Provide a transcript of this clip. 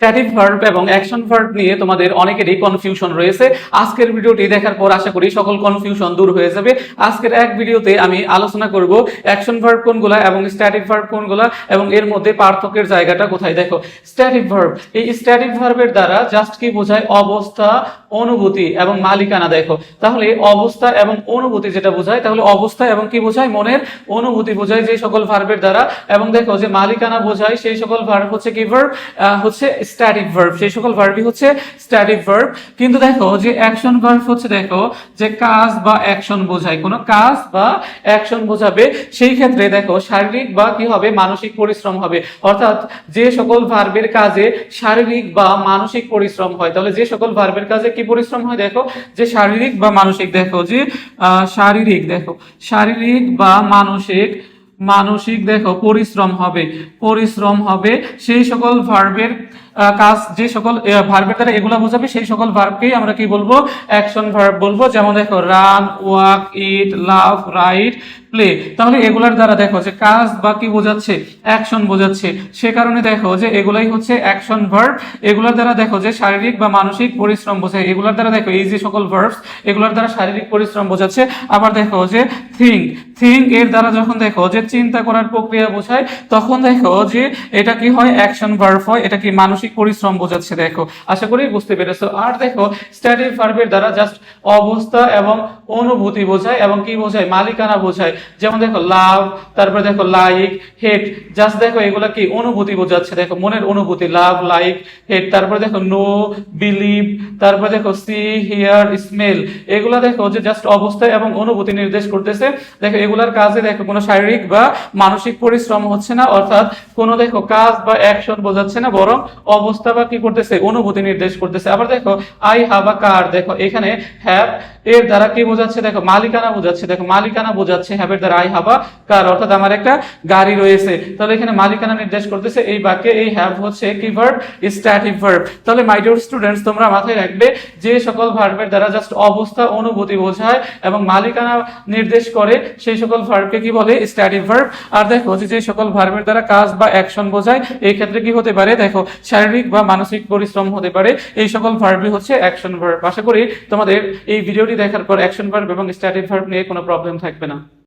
Static verb এবং action verb নিয়ে তোমাদের অনেকেরই কনফিউশন রয়েছে। আজকের ভিডিওটি দেখার পর আশা করি সকল কনফিউশন দূর হয়ে যাবে। আজকের এক ভিডিওতে আমি আলোচনা করব অ্যাকশন ভার্ব কোনগুলা এবং স্ট্যাটিক ভার্ব কোনগুলা এবং এর মধ্যে পার্থক্যের জায়গাটা কোথায়। দেখো, স্ট্যাটিক ভার্ব, এই স্ট্যাটিক ভার্বের দ্বারা জাস্ট কি বোঝায়? অবস্থা, অনুভূতি এবং মালিকানা। দেখো, তাহলে অবস্থা এবং অনুভূতি যেটা বোঝায়, তাহলে অবস্থা এবং কি বোঝায়? মনের অনুভূতি বোঝায় যে সকল ভার্বের দ্বারা। এবং দেখো যে মালিকানা বোঝায় সেই সকল ভার্ব হচ্ছে কি ভার্ব? হচ্ছে স্ট্যাটিক ভার্ব। সেই সকল ভার্বই হচ্ছে স্ট্যাটিক ভার্ব। কিন্তু দেখো যে অ্যাকশন ভার্ব হচ্ছে, দেখো যে কাজ বা অ্যাকশন বোঝায়, কোনো কাজ বা অ্যাকশন বোঝাবে। সেই ক্ষেত্রে দেখো শারীরিক বা কি হবে? মানসিক পরিশ্রম হবে। অর্থাৎ যে সকল ভার্বের কাজে শারীরিক বা মানসিক পরিশ্রম হয়, তাহলে যে সকল ভার্বের কাজে কি পরিশ্রম হয়? দেখো যে শারীরিক বা মানসিক। দেখো যে শারীরিক, দেখো শারীরিক বা মানসিক দেখো পরিশ্রম হবে সেই সকল ভার্বের কাজ, যে সকল ভার্বের দ্বারা এগুলা বোঝাবে সেই সকল ভার্বকেই আমরা কি বলবো? অ্যাকশন ভার্ব বলবো। যেমন দেখো রান, ওয়াক, ইট, লাভ, রাইট, প্লে। তাহলে এগুলার দ্বারা দেখো যে কাজ বা কি বোঝাচ্ছে? অ্যাকশন বোঝাচ্ছে। সে কারণে দেখো যে এগুলাই হচ্ছে অ্যাকশন ভার্ব। এগুলার দ্বারা দেখো যে শারীরিক বা মানসিক পরিশ্রম বোঝায়। এগুলার দ্বারা দেখো এই যে সকল ভার্বস, এগুলার দ্বারা শারীরিক পরিশ্রম বোঝাচ্ছে। আবার দেখো যে থিঙ্ক এর দ্বারা যখন দেখো যে চিন্তা করার প্রক্রিয়া বোঝায়, তখন দেখো যে এটা কি হয়? অ্যাকশন ভার্ব হয়। এটা কি মানসিক পরিশ্রম বোঝাচ্ছে। দেখো, আশা করি বুঝতে পেরেছো। আর দেখো স্ট্যাটিক ভার্বের দ্বারা জাস্ট অবস্থা এবং অনুভূতি বোঝায় এবং কি বোঝায়? মালিকানা বোঝায়। যেমন দেখো লাভ, তারপরে দেখো লাইক, হেট, জাস্ট দেখো এগুলা কি অনুভূতি বোঝাচ্ছে। দেখো মনের অনুভূতি, লাভ, লাইক, হেট। তারপরে দেখো নো, বিলিভ, তারপরে দেখো সি, হিয়ার, স্মেল। এগুলা দেখো যে জাস্ট অবস্থা এবং অনুভূতি নির্দেশ করতেছে। দেখো এগুলার কাজে দেখো কোনো শারীরিক বা মানসিক পরিশ্রম হচ্ছে না, অর্থাৎ কোনো দেখো কাজ বা অ্যাকশন বোঝাচ্ছে না, বরং অবস্থা বা কি করতেছে? অনুভূতি নির্দেশ করতেছে। আবার দেখো আই হ্যাভ আ কার, দেখো এখানে হ্যাভ এর দ্বারা কি বোঝাচ্ছে? দেখো মালিকানা বোঝাচ্ছে। দেখো মালিকানা বোঝাচ্ছে হ্যাভ এর দ্বারা, আই হ্যাভ আ কার, অর্থাৎ আমার একটা গাড়ি রয়েছে। তাহলে এখানে মালিকানা নির্দেশ করতেছে। এই বাক্যে এই হ্যাভ হচ্ছে কি ভার্ব? Static verb. তাহলে মাই ডিয়ার স্টুডেন্টস, তোমরা মাথায় রাখবে যে সকল ভার্বের দ্বারা জাস্ট অবস্থা, অনুভূতি বোঝায় এবং মালিকানা নির্দেশ করে সেই সকল ভার্বকে কি বলে? Static verb. আর দেখো যে সকল ভার্বের দ্বারা কাজ বা অ্যাকশন বোঝায়, এই ক্ষেত্রে কি হতে পারে? দেখো শারীরিক বা মানসিক পরিশ্রম হতে পারে। এই সকল ভার্বই হচ্ছে অ্যাকশন ভার্ব। আশা করি তোমাদের এই ভিডিওটি দেখার পর অ্যাকশন ভার্ব এবং স্ট্যাটিক ভার্ব নিয়ে কোনো প্রবলেম থাকবে না।